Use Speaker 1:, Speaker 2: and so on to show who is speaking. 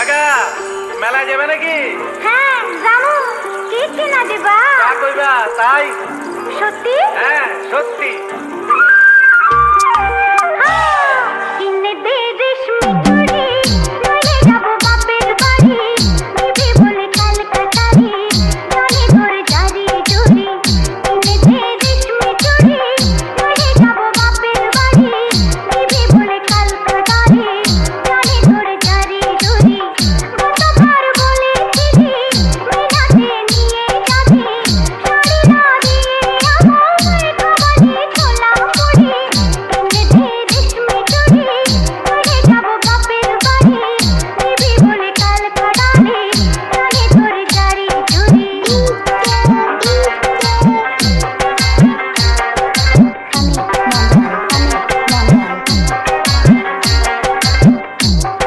Speaker 1: আগা মেলা যাবে নাকি?
Speaker 2: হ্যাঁ জামু। কি কিনা দিবা?
Speaker 1: তা কইবা তাই?
Speaker 2: সত্যি?
Speaker 1: হ্যাঁ সত্যি।